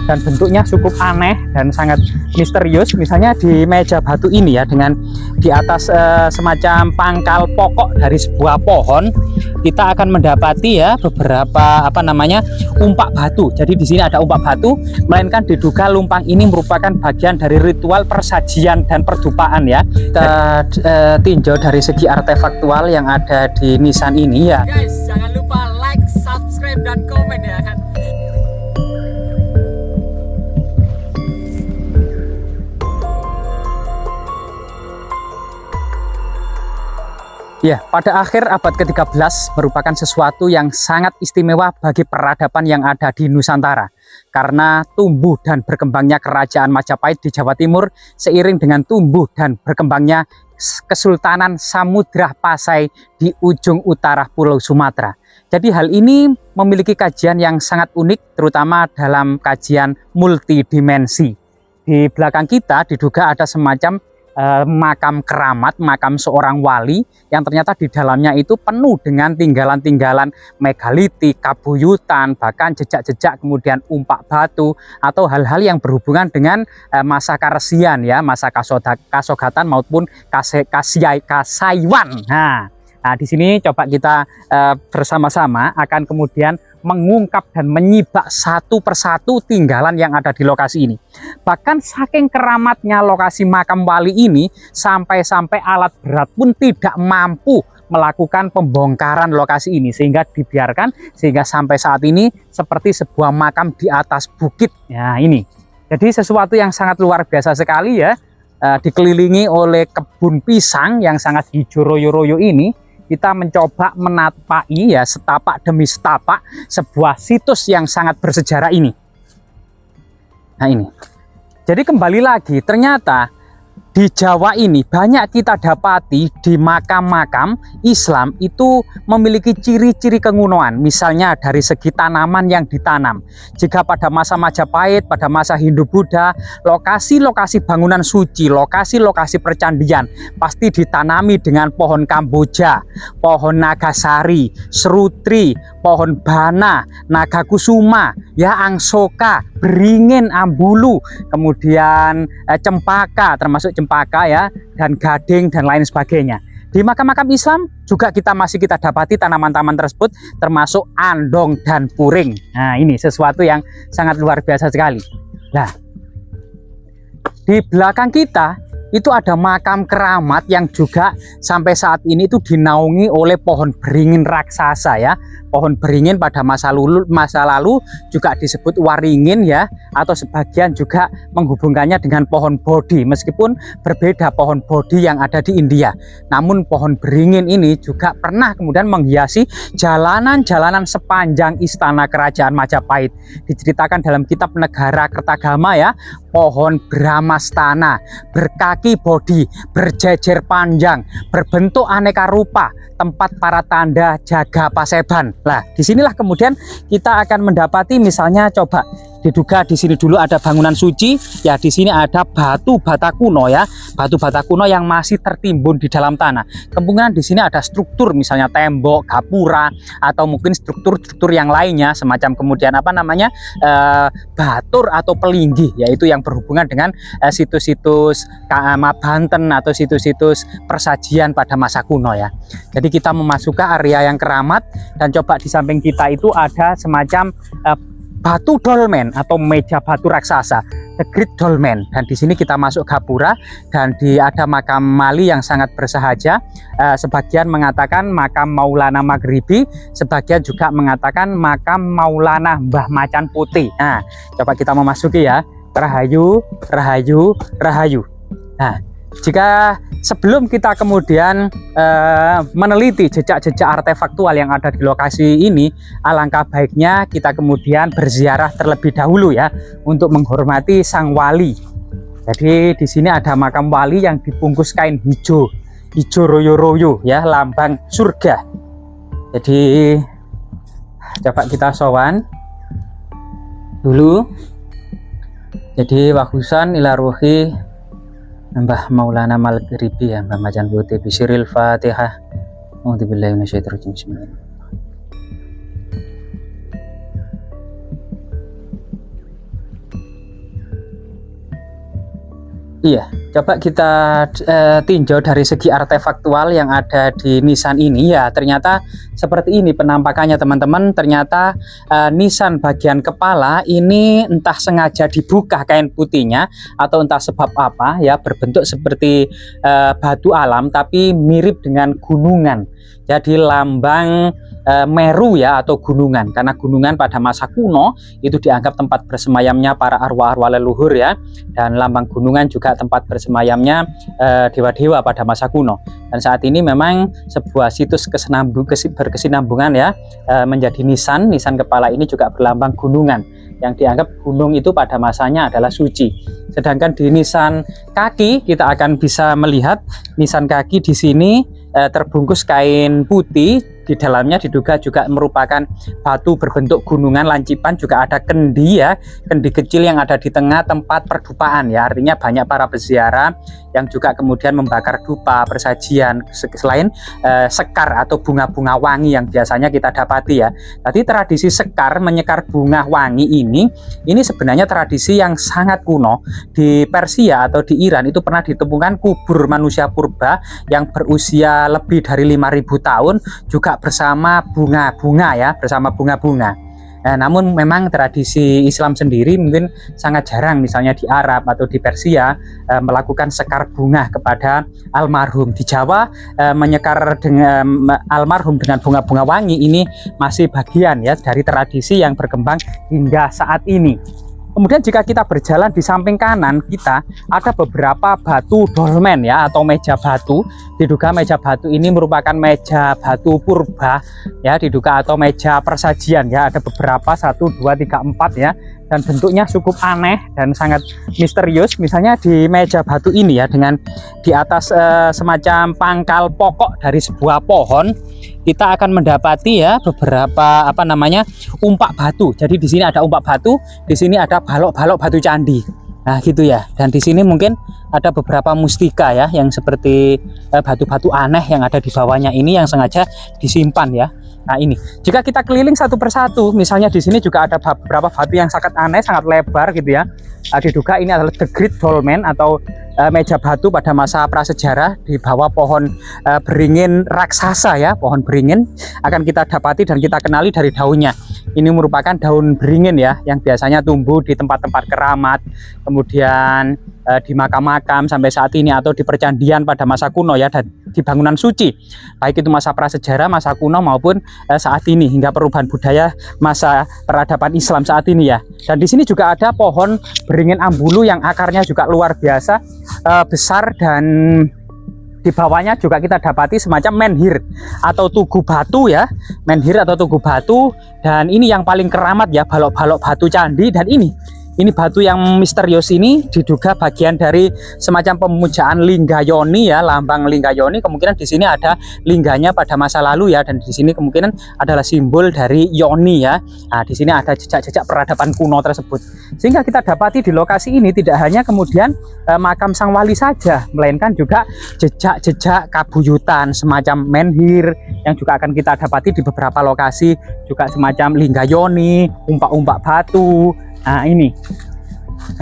dan bentuknya cukup aneh dan sangat misterius. Misalnya di meja batu ini ya, dengan di atas semacam pangkal pokok dari sebuah pohon, kita akan mendapati ya beberapa umpak batu. Jadi di sini ada umpak batu, melainkan diduga lumpang ini merupakan bagian dari ritual persajian dan perdupaan ya. Kita tinjau dari segi artefaktual yang ada di nisan ini ya. Guys, jangan lupa like, subscribe, dan komen ya kan. Ya, pada akhir abad ke-13 merupakan sesuatu yang sangat istimewa bagi peradaban yang ada di Nusantara. Karena tumbuh dan berkembangnya kerajaan Majapahit di Jawa Timur seiring dengan tumbuh dan berkembangnya Kesultanan Samudra Pasai di ujung utara Pulau Sumatera. Jadi hal ini memiliki kajian yang sangat unik, terutama dalam kajian multidimensi. Di belakang kita diduga ada semacam makam keramat, makam seorang wali yang ternyata di dalamnya itu penuh dengan tinggalan-tinggalan megalitik, kabuyutan, bahkan jejak-jejak, kemudian umpak batu atau hal-hal yang berhubungan dengan masa karesian ya, masa kasogatan maupun kasaiwan. Nah, di sini coba kita bersama-sama akan kemudian mengungkap dan menyibak satu persatu tinggalan yang ada di lokasi ini. Bahkan saking keramatnya lokasi makam wali ini, sampai-sampai alat berat pun tidak mampu melakukan pembongkaran lokasi ini, sehingga dibiarkan sehingga sampai saat ini seperti sebuah makam di atas bukit. Ya, ini. Jadi sesuatu yang sangat luar biasa sekali ya, dikelilingi oleh kebun pisang yang sangat hijau royo-royo ini. Kita mencoba menapaki ya, setapak demi setapak sebuah situs yang sangat bersejarah ini. Nah ini. Jadi kembali lagi, ternyata di Jawa ini banyak kita dapati di makam-makam Islam itu memiliki ciri-ciri kengunoan. Misalnya dari segi tanaman yang ditanam. Jika pada masa Majapahit, pada masa Hindu-Buddha, lokasi-lokasi bangunan suci, lokasi-lokasi percandian pasti ditanami dengan pohon kamboja, pohon nagasari, serutri, pohon bana, naga kusuma, ya angsoka, beringin, ambulu, kemudian cempaka, termasuk cempaka ya, dan gading dan lain sebagainya. Di makam-makam Islam juga masih kita dapati tanaman-tanaman tersebut, termasuk andong dan puring. Nah, ini sesuatu yang sangat luar biasa sekali. Nah, di belakang kita itu ada makam keramat yang juga sampai saat ini itu dinaungi oleh pohon beringin raksasa ya. Pohon beringin pada masa lalu juga disebut waringin ya, atau sebagian juga menghubungkannya dengan pohon bodhi, meskipun berbeda pohon bodhi yang ada di India. Namun pohon beringin ini juga pernah kemudian menghiasi jalanan-jalanan sepanjang istana kerajaan Majapahit. Diceritakan dalam kitab Negara Kertagama ya, pohon Brahmastana berkaki bodhi, berjejer panjang, berbentuk aneka rupa, tempat para tanda jaga Paseban. Nah, disinilah kemudian kita akan mendapati misalnya coba diduga di sini dulu ada bangunan suci ya, di sini ada batu bata kuno ya, batu bata kuno yang masih tertimbun di dalam tanah. Kemungkinan di sini ada struktur misalnya tembok, gapura, atau mungkin struktur-struktur yang lainnya semacam kemudian batur atau pelinggih, yaitu yang berhubungan dengan situs-situs Banten atau situs-situs persajian pada masa kuno ya. Jadi kita memasuki area yang keramat, dan coba di samping kita itu ada semacam batu dolmen atau meja batu raksasa, the Great Dolmen. Dan di sini kita masuk gapura, dan ada makam Mali yang sangat bersahaja. Sebagian mengatakan makam Maulana Maghribi, sebagian juga mengatakan makam Maulana Mbah Macan Putih. Nah, coba kita memasuki ya. Rahayu, rahayu, rahayu. Nah, jika sebelum kita kemudian meneliti jejak-jejak artefaktual yang ada di lokasi ini, alangkah baiknya kita kemudian berziarah terlebih dahulu ya, untuk menghormati sang wali. Jadi di sini ada makam wali yang dibungkus kain hijau royo-royo ya, lambang surga. Jadi coba kita sowan dulu. Jadi wahusan ila ruhi Mbah Maulana Maghribi ya, Mbah Macan Putih. Bisiril Fatihah. A'udzubillahi minasyaitonir rajim. Bismillahirrahmanirrahim. Iya, coba kita tinjau dari segi artefaktual yang ada di nisan ini ya. Ternyata seperti ini penampakannya teman-teman. Ternyata nisan bagian kepala ini entah sengaja dibuka kain putihnya atau entah sebab apa ya, berbentuk seperti batu alam tapi mirip dengan gunungan. Jadi lambang Meru ya, atau gunungan, karena gunungan pada masa kuno itu dianggap tempat bersemayamnya para arwah-arwah leluhur ya, dan lambang gunungan juga tempat bersemayamnya dewa-dewa pada masa kuno. Dan saat ini memang sebuah situs berkesinambungan ya, menjadi nisan kepala ini juga berlambang gunungan, yang dianggap gunung itu pada masanya adalah suci. Sedangkan di nisan kaki kita akan bisa melihat nisan kaki di sini terbungkus kain putih, di dalamnya diduga juga merupakan batu berbentuk gunungan lancipan, juga ada kendi ya, kendi kecil yang ada di tengah tempat perdupaan ya, artinya banyak para peziarah yang juga kemudian membakar dupa persajian, selain sekar atau bunga-bunga wangi yang biasanya kita dapati ya. Tadi tradisi sekar menyekar bunga wangi ini sebenarnya tradisi yang sangat kuno. Di Persia atau di Iran itu pernah ditemukan kubur manusia purba yang berusia lebih dari 5.000 tahun juga bersama bunga-bunga ya, bersama bunga-bunga. Namun memang tradisi Islam sendiri mungkin sangat jarang, misalnya di Arab atau di Persia melakukan sekar bunga kepada almarhum. Di Jawa menyekar dengan almarhum dengan bunga-bunga wangi ini masih bagian ya dari tradisi yang berkembang hingga saat ini. Kemudian jika kita berjalan di samping kanan kita ada beberapa batu dolmen ya, atau meja batu. Diduga meja batu ini merupakan meja batu purba ya, diduga, atau meja persajian ya. Ada beberapa 1, 2, 3, 4 ya, dan bentuknya cukup aneh dan sangat misterius. Misalnya di meja batu ini ya, dengan di atas semacam pangkal pokok dari sebuah pohon, kita akan mendapati ya beberapa umpak batu. Jadi di sini ada umpak batu, di sini ada balok-balok batu candi. Nah gitu ya. Dan di sini mungkin ada beberapa mustika ya, yang seperti batu-batu aneh yang ada di bawahnya ini yang sengaja disimpan ya. Nah ini, jika kita keliling satu persatu, misalnya di sini juga ada beberapa batu yang sangat aneh, sangat lebar gitu ya. Diduga ini adalah the great dolmen atau meja batu pada masa prasejarah di bawah pohon beringin raksasa ya. Pohon beringin akan kita dapati dan kita kenali dari daunnya. Ini merupakan daun beringin ya, yang biasanya tumbuh di tempat-tempat keramat, kemudian di makam-makam sampai saat ini, atau di percandian pada masa kuno ya, dan di bangunan suci, baik itu masa prasejarah, masa kuno maupun saat ini hingga perubahan budaya masa peradaban Islam saat ini ya. Dan di sini juga ada pohon beringin ambulu yang akarnya juga luar biasa besar, dan di bawahnya juga kita dapati semacam menhir atau tugu batu ya, menhir atau tugu batu. Dan ini yang paling keramat ya, balok-balok batu candi. Dan ini batu yang misterius ini diduga bagian dari semacam pemujaan Linggayoni ya, lambang Linggayoni. Kemungkinan di sini ada lingganya pada masa lalu ya, dan di sini kemungkinan adalah simbol dari Yoni ya. Nah, di sini ada jejak-jejak peradaban kuno tersebut. Sehingga kita dapati di lokasi ini tidak hanya kemudian makam sang wali saja, melainkan juga jejak-jejak kabuyutan semacam menhir yang juga akan kita dapati di beberapa lokasi, juga semacam Linggayoni, umpak-umpak batu. Nah ini,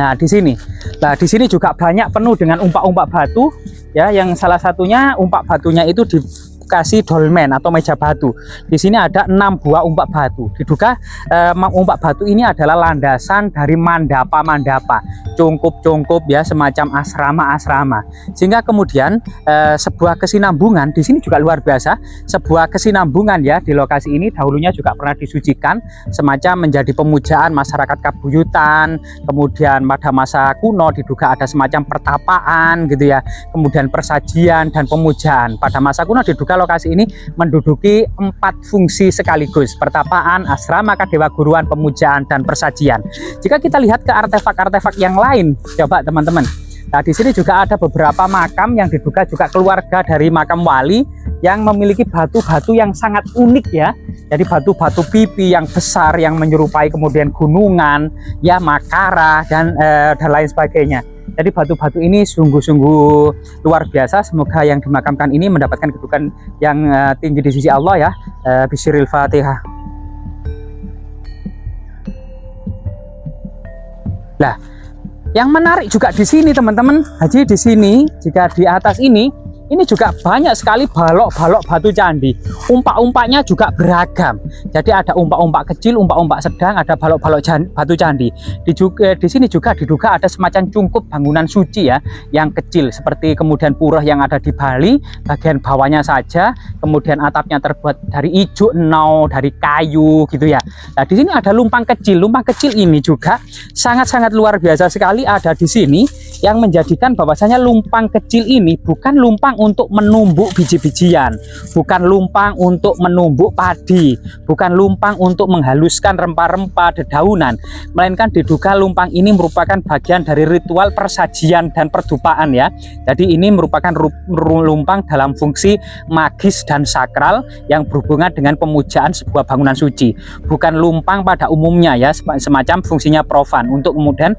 nah di sini, juga banyak penuh dengan umpak-umpak batu ya, yang salah satunya umpak batunya itu dikasih dolmen atau meja batu. Di sini ada 6 buah umpak batu. Diduga umpak batu ini adalah landasan dari mandapa, cungkup ya, semacam asrama. Sehingga kemudian sebuah kesinambungan di sini juga luar biasa. Sebuah kesinambungan ya di lokasi ini dahulunya juga pernah disucikan, semacam menjadi pemujaan masyarakat kabuyutan. Kemudian pada masa kuno diduga ada semacam pertapaan gitu ya. Kemudian persajian dan pemujaan. Pada masa kuno diduga lokasi ini menduduki 4 fungsi sekaligus: pertapaan, asrama kadewa guruan, pemujaan, dan persajian. Jika kita lihat ke artefak-artefak yang lain, coba teman-teman. Nah di sini juga ada beberapa makam yang diduga juga keluarga dari makam wali yang memiliki batu-batu yang sangat unik ya. Jadi batu-batu pipi yang besar yang menyerupai kemudian gunungan ya, Makara dan lain sebagainya. Jadi batu-batu ini sungguh-sungguh luar biasa. Semoga yang dimakamkan ini mendapatkan kedudukan yang tinggi di sisi Allah ya. Bismillahirrahmanirrahim. Fatihah. Nah, Yang menarik juga di sini teman-teman, Haji, di sini jika di atas ini juga banyak sekali balok-balok batu candi. Umpak-umpaknya juga beragam. Jadi ada umpak-umpak kecil, umpak-umpak sedang, ada balok-balok batu candi. Di sini juga diduga ada semacam cungkup bangunan suci ya, yang kecil seperti kemudian pura yang ada di Bali, bagian bawahnya saja, kemudian atapnya terbuat dari ijuk, dari kayu gitu ya. Nah, di sini ada lumpang kecil. Lumpang kecil ini juga sangat-sangat luar biasa sekali ada di sini, yang menjadikan bahwasanya lumpang kecil ini bukan lumpang untuk menumbuk biji-bijian, bukan lumpang untuk menumbuk padi, bukan lumpang untuk menghaluskan rempah-rempah dedaunan, melainkan diduga lumpang ini merupakan bagian dari ritual persajian dan perdupaan ya. Jadi ini merupakan lumpang dalam fungsi magis dan sakral yang berhubungan dengan pemujaan sebuah bangunan suci, bukan lumpang pada umumnya ya, semacam fungsinya profan untuk kemudian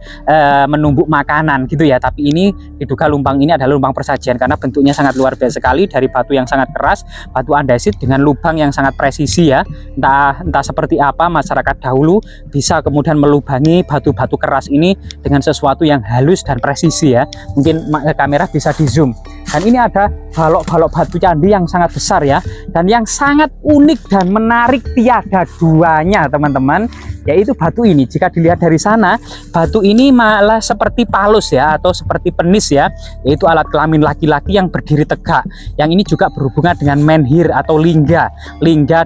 menumbuk makanan gitu ya. Tapi ini diduga lumpang ini adalah lumpang persajian karena bentuknya sangat luar biasa sekali, dari batu yang sangat keras, batu andesit dengan lubang yang sangat presisi ya. Entah seperti apa masyarakat dahulu bisa kemudian melubangi batu-batu keras ini dengan sesuatu yang halus dan presisi ya. Mungkin kamera bisa di zoom. Dan ini ada balok-balok batu candi yang sangat besar ya, dan yang sangat unik dan menarik tiada duanya teman-teman, yaitu batu ini. Jika dilihat dari sana, batu ini malah seperti palus ya, atau seperti penis ya, yaitu alat kelamin laki-laki yang berdiri tegak. Yang ini juga berhubungan dengan menhir atau lingga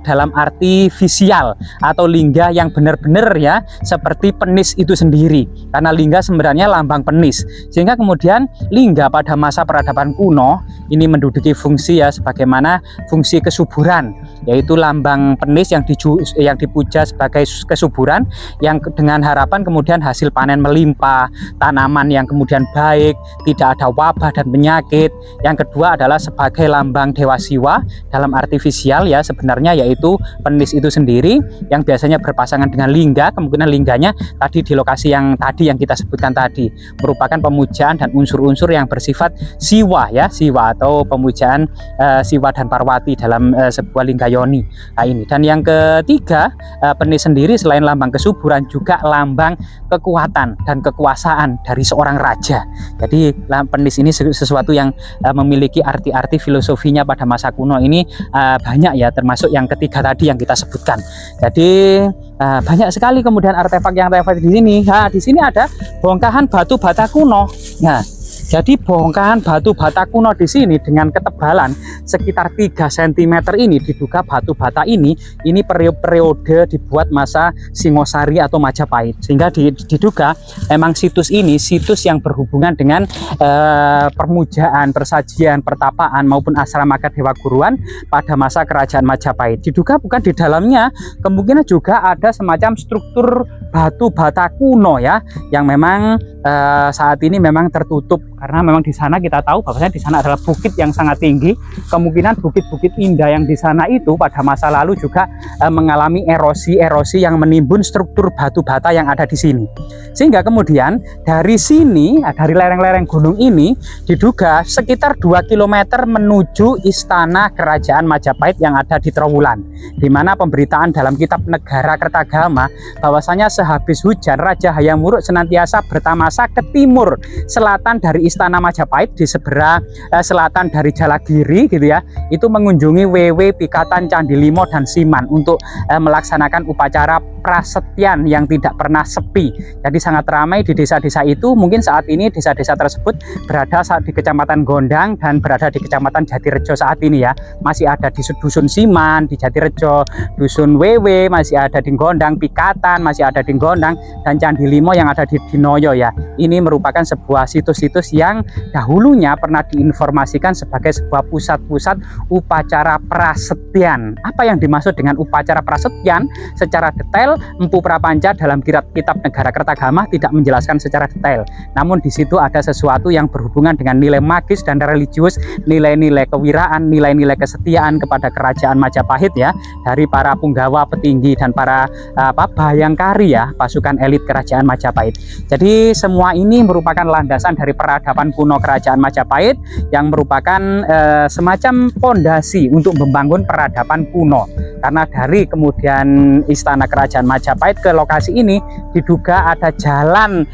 dalam arti visual, atau lingga yang benar-benar ya seperti penis itu sendiri, karena lingga sebenarnya lambang penis. Sehingga kemudian lingga pada masa peradaban kuno ini menduduki fungsi ya sebagaimana fungsi kesuburan, yaitu lambang penis yang dipuja sebagai kesuburan, yang dengan harapan kemudian hasil panen melimpah, tanaman yang kemudian baik, tidak ada wabah dan penyakit. Yang kedua adalah sebagai lambang dewa Siwa dalam artifisial ya sebenarnya, yaitu penis itu sendiri yang biasanya berpasangan dengan lingga. Kemungkinan lingganya tadi di lokasi yang kita sebutkan tadi merupakan pemujaan dan unsur-unsur yang bersifat Siwa ya, Siwa atau pemujaan Siwa dan Parwati dalam sebuah lingga yoni. Nah ini. Dan yang ketiga, penis sendiri selain lambang kesuburan juga lambang kekuatan dan kekuasaan dari seorang raja. Jadi penis ini sesuatu yang memiliki arti-arti filosofinya pada masa kuno ini banyak ya, termasuk yang ketiga tadi yang kita sebutkan. Jadi banyak sekali kemudian artefak di sini. Nah, di sini ada bongkahan batu bata kuno. Nah, jadi bongkahan batu bata kuno di sini dengan ketebalan sekitar 3 cm ini diduga batu bata ini periode dibuat masa Singosari atau Majapahit, sehingga diduga memang situs ini situs yang berhubungan dengan permujaan, persajian, pertapaan maupun asrama Dewa Guruan pada masa kerajaan Majapahit. Diduga bukan di dalamnya kemungkinan juga ada semacam struktur batu bata kuno ya, yang memang saat ini memang tertutup karena memang di sana kita tahu bahwasanya di sana adalah bukit yang sangat tinggi. Kemungkinan bukit-bukit indah yang di sana itu pada masa lalu juga mengalami erosi yang menimbun struktur batu bata yang ada di sini. Sehingga kemudian dari sini, dari lereng-lereng gunung ini diduga sekitar 2 km menuju istana kerajaan Majapahit yang ada di Trowulan, di mana pemberitaan dalam kitab Negara Kertagama bahwasanya sehabis hujan Raja Hayam Wuruk senantiasa bertamasa ke timur selatan dari istana Majapahit, di seberang selatan dari Jalagiri gitu ya, itu mengunjungi Wewe, Pikatan, Candi Limo dan Siman untuk melaksanakan upacara prasetyan yang tidak pernah sepi. Jadi sangat ramai di desa-desa itu. Mungkin saat ini desa-desa tersebut berada di Kecamatan Gondang dan berada di Kecamatan Jatirejo saat ini ya. Masih ada di Dusun Siman di Jatirejo, Dusun Wewe masih ada di Gondang, Pikatan masih ada di Gondang, dan Candi Limo yang ada di Dinoyo ya. Ini merupakan sebuah situs-situs yang dahulunya pernah diinformasikan sebagai sebuah pusat-pusat upacara prasetyan. Apa yang dimaksud dengan upacara prasetyan secara detail Empu Prapanca dalam kitab Negara Kertagama tidak menjelaskan secara detail. Namun di situ ada sesuatu yang berhubungan dengan nilai magis dan religius, nilai-nilai kewiraan, nilai-nilai kesetiaan kepada kerajaan Majapahit ya, dari para punggawa, petinggi dan para bayangkari ya, pasukan elit kerajaan Majapahit. Jadi semua semua ini merupakan landasan dari peradaban kuno Kerajaan Majapahit yang merupakan semacam fondasi untuk membangun peradaban kuno. Karena dari kemudian istana Kerajaan Majapahit ke lokasi ini diduga ada jalan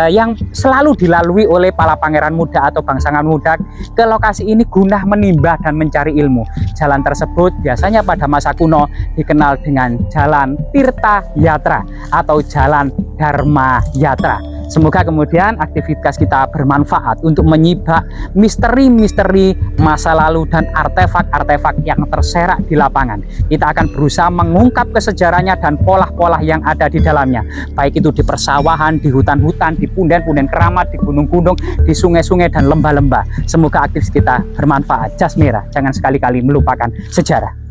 yang selalu dilalui oleh para pangeran muda atau bangsawan muda ke lokasi ini guna menimba dan mencari ilmu. Jalan tersebut biasanya pada masa kuno dikenal dengan Jalan Tirta Yatra atau Jalan Dharma Yatra. Semoga kemudian aktivitas kita bermanfaat untuk menyibak misteri-misteri masa lalu dan artefak-artefak yang terserak di lapangan. Kita akan berusaha mengungkap kesejarahnya dan pola-pola yang ada di dalamnya. Baik itu di persawahan, di hutan-hutan, di punden-punden keramat, di gunung-gunung, di sungai-sungai dan lembah-lembah. Semoga aktivitas kita bermanfaat. Jas merah, jangan sekali-kali melupakan sejarah.